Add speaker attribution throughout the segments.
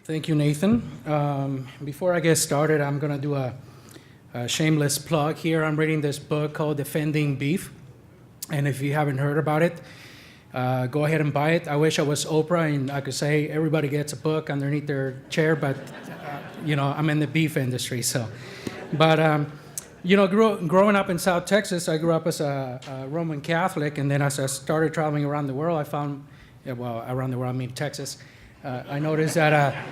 Speaker 1: Thank you, Nathan. Before I get started, I'm going to do a shameless plug here. I'm reading this book called Defending Beef. And if you haven't heard about it, go ahead and buy it. I wish I was Oprah and I could say everybody gets a book underneath their chair, but, I'm in the beef industry. But growing up in South Texas, I grew up as a Roman Catholic. And then as I started traveling around the world, I found, around the world, I mean Texas, I noticed that,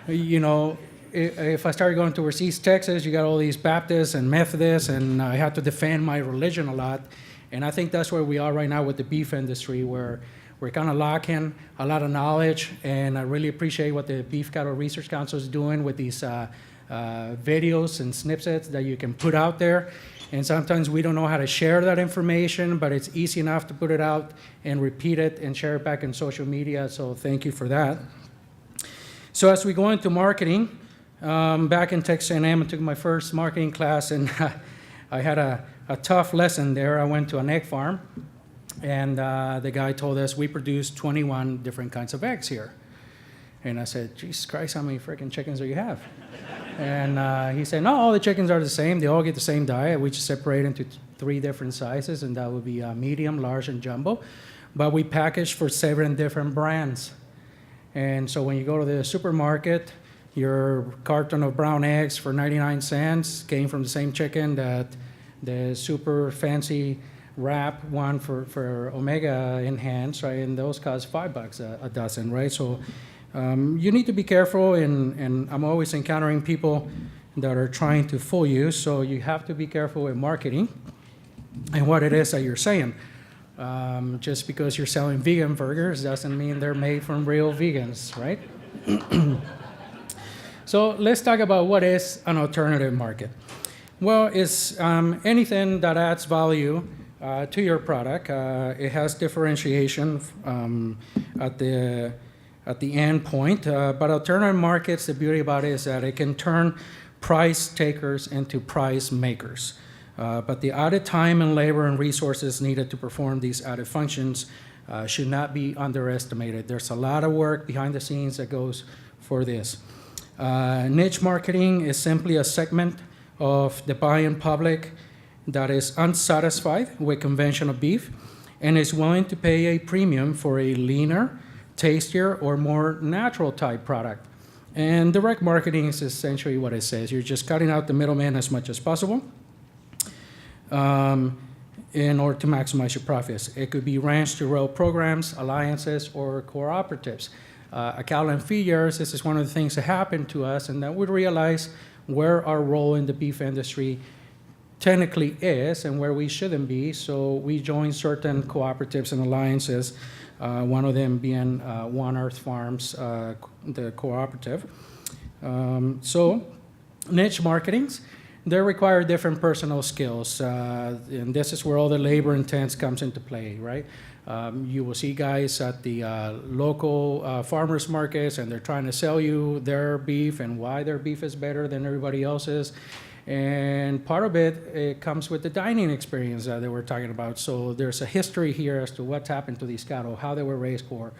Speaker 1: if I started going towards East Texas, you got all these Baptists and Methodists, and I had to defend my religion a lot. And I think that's where we are right now with the beef industry, where we're kind of lacking a lot of knowledge. And I really appreciate what the Beef Cattle Research Council is doing with these videos and snippets that you can put out there. And sometimes we don't know how to share that information, but it's easy enough to put it out and repeat it and share it back in social media. So thank you for that. So as we go into marketing, back in Texas A&M, I took my first marketing class, and I had a tough lesson there. I went to an egg farm, and the guy told us we produce 21 different kinds of eggs here. And I said, Jesus Christ, how many freaking chickens do you have? And he said, no, all the chickens are the same. They all get the same diet. We just separate into 3 different sizes, and that would be medium, large, and jumbo. But we package for 7 different brands. And so when you go to the supermarket, your carton of brown eggs for 99 cents came from the same chicken that the super fancy wrap one for Omega Enhanced, right? And those cost $5 a dozen, right? So you need to be careful, and I'm always encountering people that are trying to fool you, so you have to be careful with marketing and what it is that you're saying. Just because you're selling vegan burgers doesn't mean they're made from real vegans, right? So let's talk about what is an alternative market. Well, it's anything that adds value to your product. It has differentiation at the end point, but alternative markets, the beauty about it is that it can turn price takers into price makers. But the added time and labor and resources needed to perform these added functions should not be underestimated. There's a lot of work behind the scenes that goes for this. Niche marketing is simply a segment of the buying public that is unsatisfied with conventional beef and is willing to pay a premium for a leaner, tastier, or more natural type product. And direct marketing is essentially what it says. You're just cutting out the middleman as much as possible in order to maximize your profits. It could be ranch-to-row programs, alliances, or cooperatives. At cattle and feed yards, this is one of the things that happened to us, and that we realize where our role in the beef industry technically is and where we shouldn't be. So we joined certain cooperatives and alliances, one of them being One Earth Farms, the cooperative. So niche marketings, they require different personal skills, and this is where all the labor intense comes into play, right? You will see guys at the local farmers markets, and they're trying to sell you their beef and why their beef is better than everybody else's. And part of it comes with the dining experience that they were talking about. So there's a history here as to what's happened to these cattle, how they were raised for,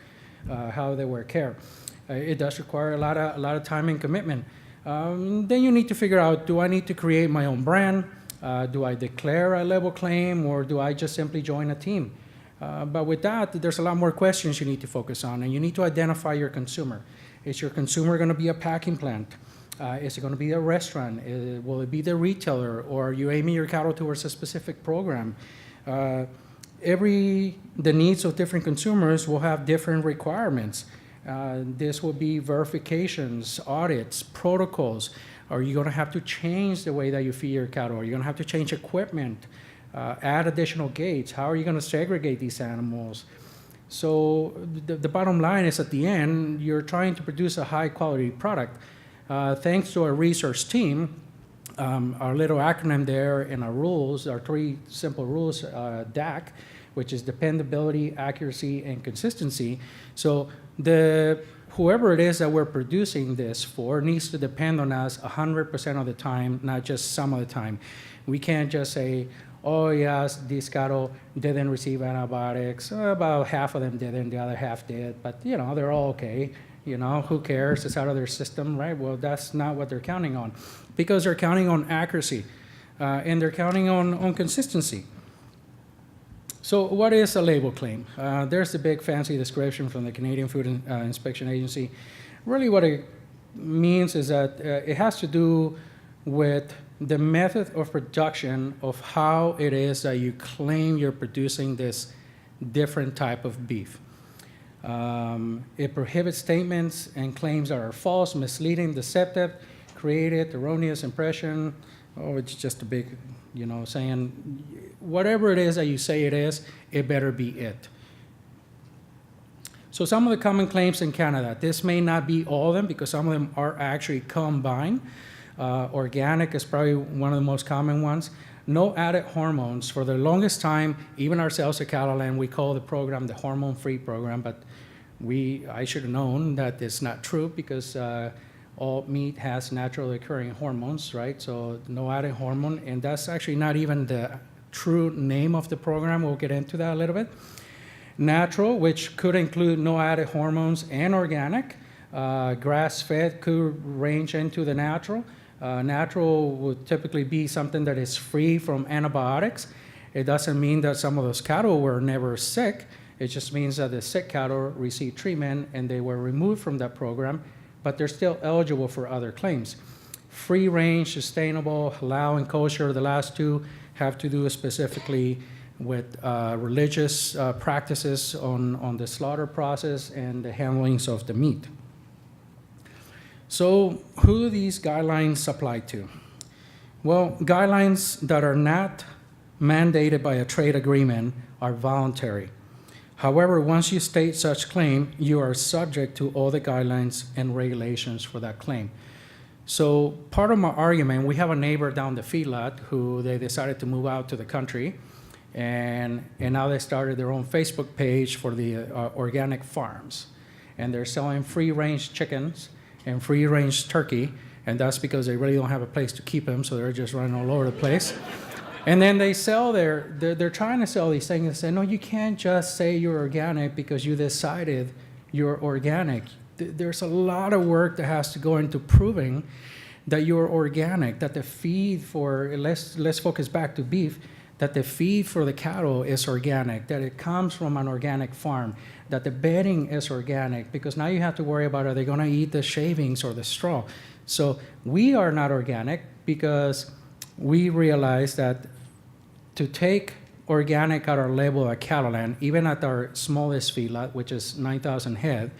Speaker 1: how they were cared. It does require a lot of time and commitment. Then you need to figure out, do I need to create my own brand? Do I declare a label claim, or do I just simply join a team? But with that, there's a lot more questions you need to focus on, and you need to identify your consumer. Is your consumer going to be a packing plant? Is it going to be a restaurant? Will it be the retailer, or are you aiming your cattle towards a specific program? The needs of different consumers will have different requirements. This will be verifications, audits, protocols. Are you going to have to change the way that you feed your cattle? Are you going to have to change equipment, add additional gates? How are you going to segregate these animals? So the bottom line is, at the end, you're trying to produce a high-quality product. Thanks to our research team, our little acronym there and our rules, our 3 simple rules, DAC, which is dependability, accuracy, and consistency. So whoever it is that we're producing this for needs to depend on us 100% of the time, not just some of the time. We can't just say, oh yes, these cattle didn't receive antibiotics. About half of them didn't, the other half did, but they're all okay. who cares? It's out of their system, right? Well, that's not what they're counting on, because they're counting on accuracy, and they're counting on consistency. So what is a label claim? There's the big fancy description from the Canadian Food Inspection Agency. Really what it means is that it has to do with the method of production of how it is that you claim you're producing this different type of beef. It prohibits statements and claims that are false, misleading, deceptive, created erroneous impression. Oh, it's just a big, saying whatever it is that you say it is, it better be it. So some of the common claims in Canada, this may not be all of them because some of them are actually combined. Organic is probably one of the most common ones. No added hormones. For the longest time, even ourselves at Cattleland, we call the program the hormone-free program, but I should have known that it's not true because all meat has naturally occurring hormones, right? So no added hormone, and that's actually not even the true name of the program. We'll get into that a little bit. Natural, which could include no added hormones, and organic. Grass-fed could range into the natural. Natural would typically be something that is free from antibiotics. It doesn't mean that some of those cattle were never sick. It just means that the sick cattle received treatment and they were removed from that program, but they're still eligible for other claims. Free range, sustainable, halal, and kosher, the last two have to do specifically with religious practices on the slaughter process and the handlings of the meat. So who do these guidelines apply to? Well, guidelines that are not mandated by a trade agreement are voluntary. However, once you state such claim, you are subject to all the guidelines and regulations for that claim. So part of my argument, we have a neighbor down the feedlot who they decided to move out to the country, and now they started their own Facebook page for the organic farms. And they're selling free-range chickens and free-range turkey, and that's because they really don't have a place to keep them, so they're just running all over the place. And then they sell they're trying to sell these things and say, no, you can't just say you're organic because you decided you're organic. There's a lot of work that has to go into proving that you're organic, that the feed for, let's focus back to beef, that the feed for the cattle is organic, that it comes from an organic farm, that the bedding is organic, because now you have to worry about, are they going to eat the shavings or the straw? So we are not organic because we realize that to take organic at our level at Cattleland, even at our smallest feedlot, which is 9,000 head,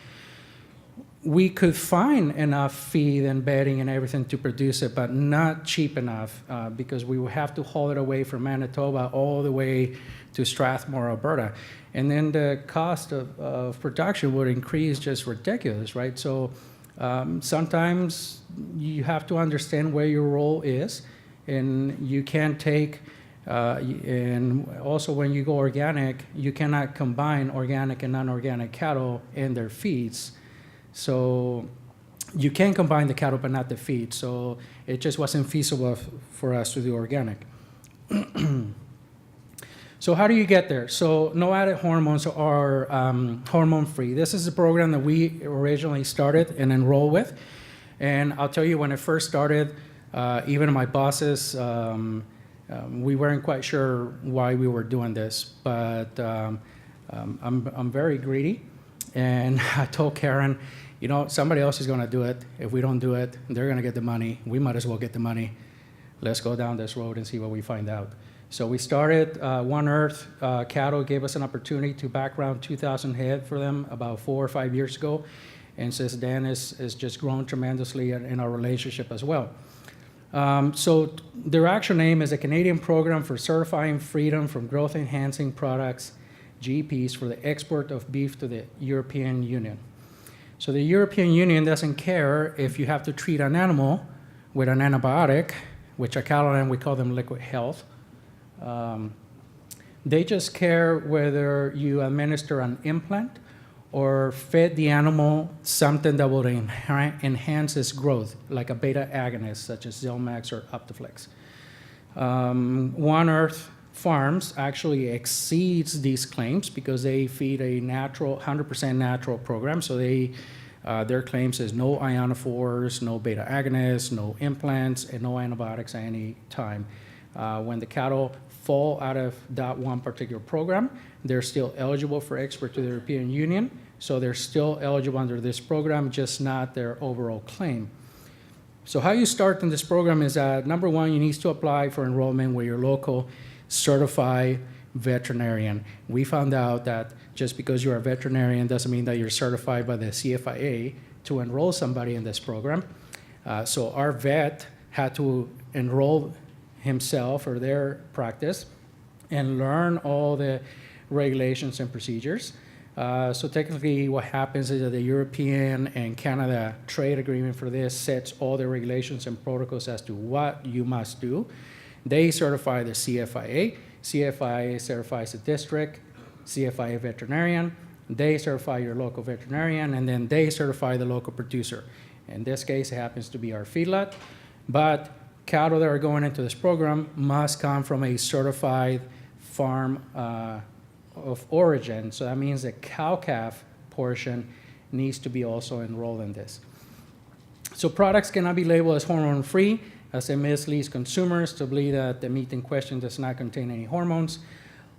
Speaker 1: we could find enough feed and bedding and everything to produce it, but not cheap enough because we would have to haul it away from Manitoba all the way to Strathmore, Alberta. And then the cost of production would increase just ridiculous, right? So sometimes you have to understand where your role is, and you can't take, and also when you go organic, you cannot combine organic and non-organic cattle in their feeds. So you can combine the cattle, but not the feed. So it just wasn't feasible for us to do organic. So how do you get there? So no added hormones are hormone-free. This is a program that we originally started and enrolled with. And I'll tell you, when I first started, even my bosses, we weren't quite sure why we were doing this. But I'm very greedy. And I told Karen, somebody else is going to do it. If we don't do it, they're going to get the money. We might as well get the money. Let's go down this road and see what we find out. So we started One Earth. Cattle gave us an opportunity to background 2,000 head for them about 4 or 5 years ago. And since then, it's just grown tremendously in our relationship as well. So their actual name is a Canadian Program for Certifying Freedom from Growth Enhancing Products, GPs, for the export of beef to the European Union. So the European Union doesn't care if you have to treat an animal with an antibiotic, which at Cattleland we call them liquid health. They just care whether you administer an implant or fed the animal something that will enhance its growth, like a beta agonist, such as Zilmax or Optiflex. One Earth Farms actually exceeds these claims because they feed a natural, 100% natural program. So they Their claims is no ionophores, no beta agonists, no implants, and no antibiotics at any time. When the cattle fall out of that one particular program, they're still eligible for export to the European Union, so they're still eligible under this program, just not their overall claim. So how you start in this program is that, number one, you need to apply for enrollment with your local certified veterinarian. We found out that just because you're a veterinarian doesn't mean that you're certified by the CFIA to enroll somebody in this program. So our vet had to enroll himself or their practice and learn all the regulations and procedures. So technically what happens is that the European and Canada trade agreement for this sets all the regulations and protocols as to what you must do. They certify the CFIA. CFIA certifies the district, CFIA veterinarian. They certify your local veterinarian, and then they certify the local producer. In this case, it happens to be our feedlot, but cattle that are going into this program must come from a certified farm of origin. So that means the cow-calf portion needs to be also enrolled in this. So products cannot be labeled as hormone-free, as it misleads consumers to believe that the meat in question does not contain any hormones.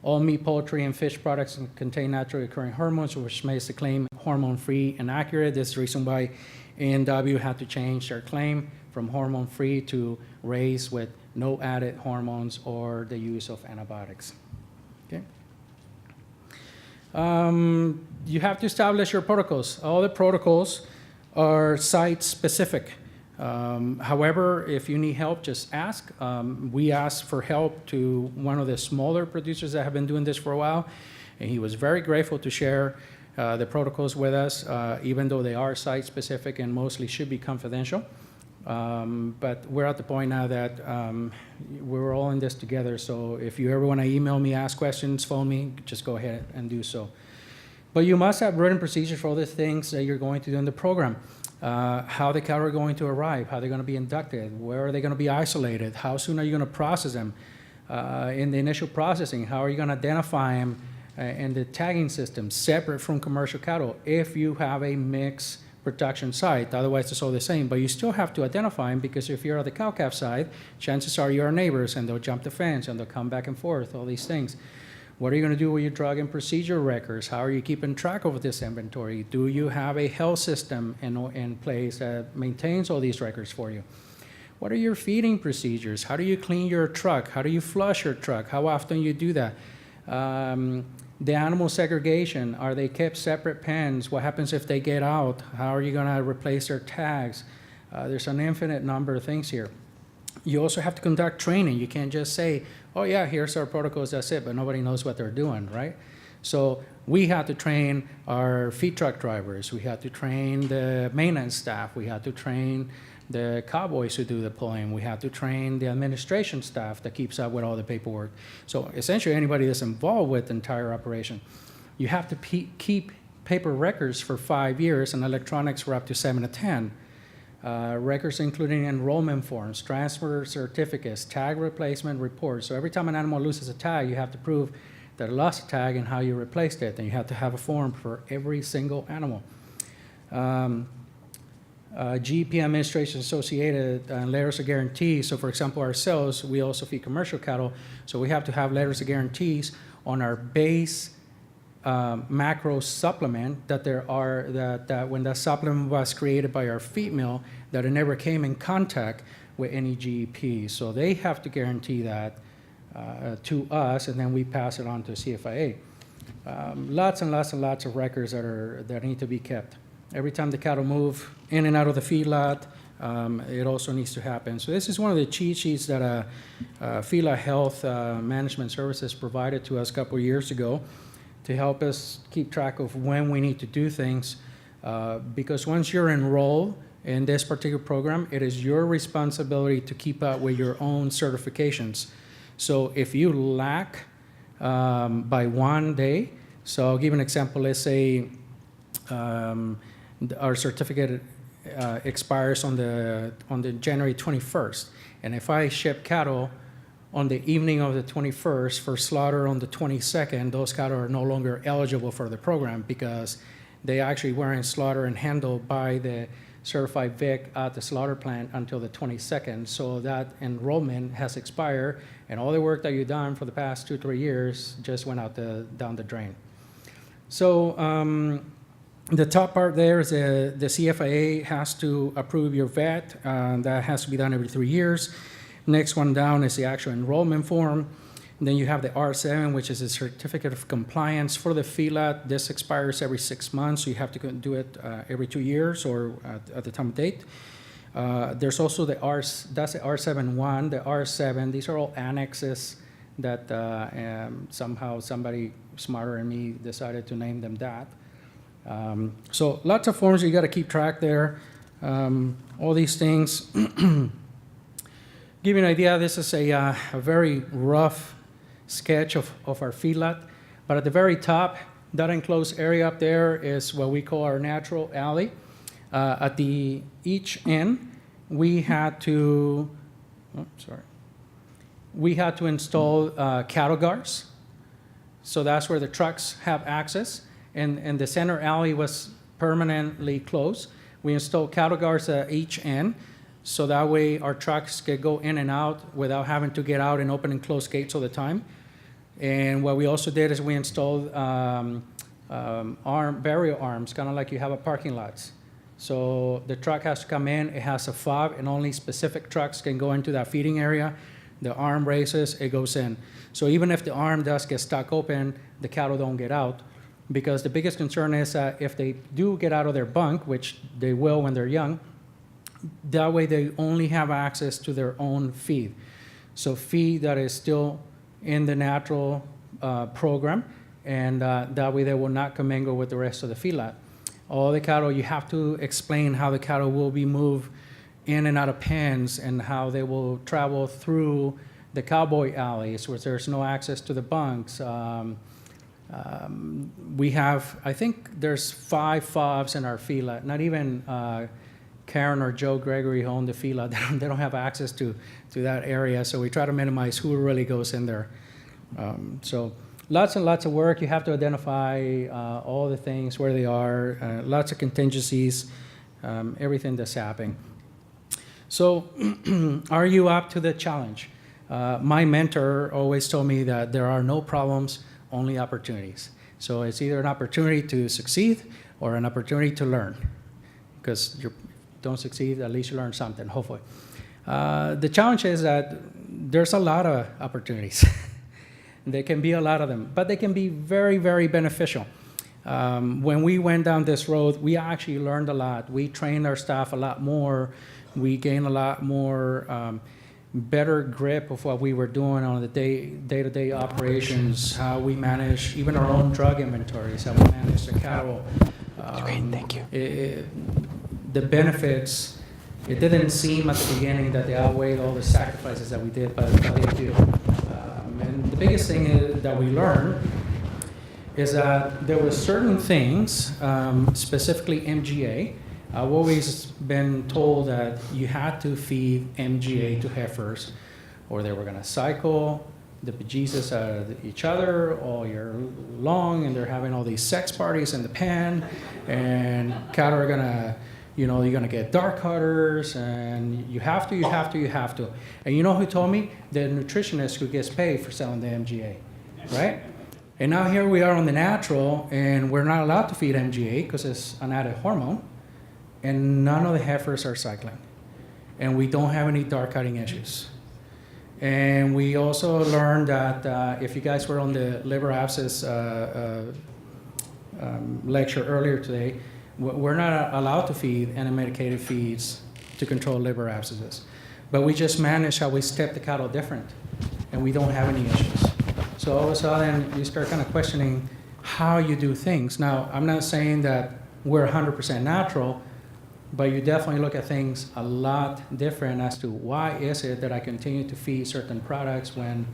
Speaker 1: All meat, poultry, and fish products contain naturally occurring hormones, which makes the claim hormone-free and accurate. This is the reason why A&W had to change their claim from hormone-free to raised with no added hormones or the use of antibiotics. Okay. You have to establish your protocols. All the protocols are site-specific. However, if you need help, just ask. We asked for help to one of the smaller producers that have been doing this for a while, and he was very grateful to share the protocols with us, even though they are site-specific and mostly should be confidential. But we're at the point now that we're all in this together, so if you ever want to email me, ask questions, phone me, just go ahead and do so. But you must have written procedures for all the things that you're going to do in the program. How the cattle are going to arrive, how they're going to be inducted, where are they going to be isolated, how soon are you going to process them. In the initial processing, how are you going to identify them in the tagging system, separate from commercial cattle if you have a mixed production site. Otherwise, it's all the same, but you still have to identify them, because if you're on the cow-calf side, chances are you're neighbors, and they'll jump the fence, and they'll come back and forth, all these things. What are you going to do with your drug and procedure records? How are you keeping track of this inventory? Do you have a health system in place that maintains all these records for you? What are your feeding procedures? How do you clean your truck? How do you flush your truck? How often you do that? The animal segregation, are they kept separate pens? What happens if they get out? How are you going to replace their tags? There's an infinite number of things here. You also have to conduct training. You can't just say, oh yeah, here's our protocols, that's it, but nobody knows what they're doing, right? So we had to train our feed truck drivers. We had to train the maintenance staff. We had to train the cowboys who do the pulling. We had to train the administration staff that keeps up with all the paperwork. So essentially anybody that's involved with the entire operation. You have to keep paper records for 5 years, and electronics for up to 7 to 10. Records including enrollment forms, transfer certificates, tag replacement reports. So every time an animal loses a tag, you have to prove that it lost a tag and how you replaced it. And you have to have a form for every single animal. GP administration associated letters of guarantee. So for example, ourselves, we also feed commercial cattle. So we have to have letters of guarantees on our base macro supplement that that when that supplement was created by our feed mill, that it never came in contact with any GEP. So they have to guarantee that to us, and then we pass it on to CFIA. Lots and lots and lots of records that need to be kept. Every time the cattle move in and out of the feedlot, it also needs to happen. So this is one of the cheat sheets that feedlot health management services provided to us a couple of years ago to help us keep track of when we need to do things. Because once you're enrolled in this particular program, it is your responsibility to keep up with your own certifications. So if you lack by 1 day, so I'll give an example. Let's say our certificate expires on the January 21st, and if I ship cattle on the evening of the 21st for slaughter on the 22nd, those cattle are no longer eligible for the program because they actually weren't slaughtered and handled by the certified VIC at the slaughter plant until the 22nd. So that enrollment has expired, and all the work that you've done for the past 2-3 years just went out down the drain. So the top part there is the CFIA has to approve your vet. That has to be done every 3 years. Next one down is the actual enrollment form. And then you have the R7, which is a certificate of compliance for the feedlot. This expires every 6 months, so you have to do it every 2 years or at the time of date. There's also that's the R7-1, the R7. These are all annexes that somehow somebody smarter than me decided to name them that. So lots of forms you got to keep track there. All these things. Give you an idea, this is a very rough sketch of our feedlot. But at the very top, that enclosed area up there is what we call our natural alley. At each end, we had to install cattle guards. So that's where the trucks have access. And the center alley was permanently closed. We installed cattle guards at each end, so that way our trucks could go in and out without having to get out and open and close gates all the time. And what we also did is we installed barrier arms, kind of like you have at parking lots. So the truck has to come in, it has a fob, and only specific trucks can go into that feeding area. The arm raises, it goes in. So even if the arm does get stuck open, the cattle don't get out. Because the biggest concern is that if they do get out of their bunk, which they will when they're young, that way they only have access to their own feed. So feed that is still in the natural program, and that way they will not commingle with the rest of the feedlot. All the cattle, you have to explain how the cattle will be moved in and out of pens and how they will travel through the cowboy alleys where there's no access to the bunks. We have, I think there's 5 fobs in our feedlot. Not even Karen or Joe Gregory who own the feedlot. They don't have access to that area, so we try to minimize who really goes in there. So lots and lots of work. You have to identify all the things, where they are, lots of contingencies, everything that's happening. So are you up to the challenge? My mentor always told me that there are no problems, only opportunities. So it's either an opportunity to succeed or an opportunity to learn. Because you don't succeed, at least you learn something, hopefully. The challenge is that there's a lot of opportunities. There can be a lot of them, but they can be very, very beneficial. When we went down this road, we actually learned a lot. We trained our staff a lot more. We gained a lot more better grip of what we were doing on the day-to-day operations, how we manage even our own drug inventories, how we manage the cattle.
Speaker 2: Great, thank you.
Speaker 1: The benefits, it didn't seem at the beginning that they outweighed all the sacrifices that we did, but they do. And the biggest thing that we learned is that there were certain things, specifically MGA. I've always been told that you had to feed MGA to heifers, or they were going to cycle the bejesus out of each other all year long, and they're having all these sex parties in the pen, and cattle are going to, you're going to get dark cutters, and you have to. And you know who told me? The nutritionist who gets paid for selling the MGA, right? And now here we are on the natural, and we're not allowed to feed MGA because it's an added hormone. And none of the heifers are cycling. And we don't have any dark cutting issues. And we also learned that if you guys were on the liver abscess lecture earlier today, we're not allowed to feed unmedicated feeds to control liver abscesses. But we just manage how we step the cattle different, and we don't have any issues. So all of a sudden, you start kind of questioning how you do things. Now, I'm not saying that we're 100% natural, but you definitely look at things a lot different as to why is it that I continue to feed certain products when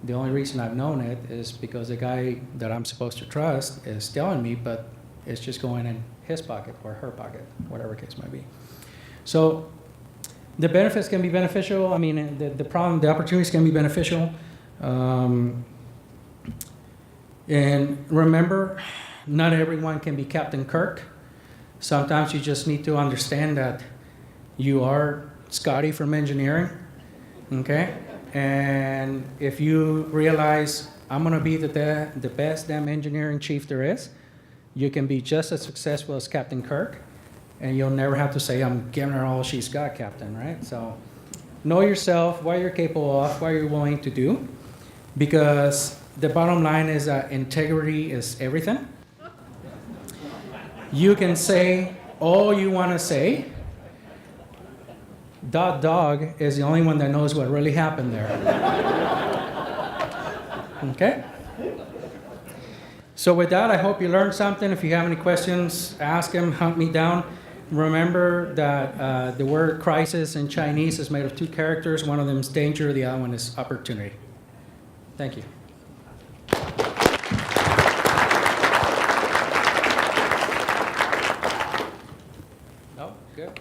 Speaker 1: the only reason I've known it is because the guy that I'm supposed to trust is telling me, but it's just going in his pocket or her pocket, whatever case might be. So the benefits can be beneficial. I mean, the opportunities can be beneficial. And remember, Not everyone can be Captain Kirk. Sometimes you just need to understand that you are Scotty from engineering, okay? And if you realize, I'm gonna be the best damn engineering chief there is, you can be just as successful as Captain Kirk, and you'll never have to say, I'm giving her all she's got, Captain, right? So know yourself, what you're capable of, what you're willing to do, because the bottom line is that integrity is everything. You can say all you want to say. Dog is the only one that knows what really happened there. Okay? So with that, I hope you learned something. If you have any questions, ask him, hunt me down. Remember that the word crisis in Chinese is made of two characters. One of them is danger, the other one is opportunity. Thank you. Oh, good.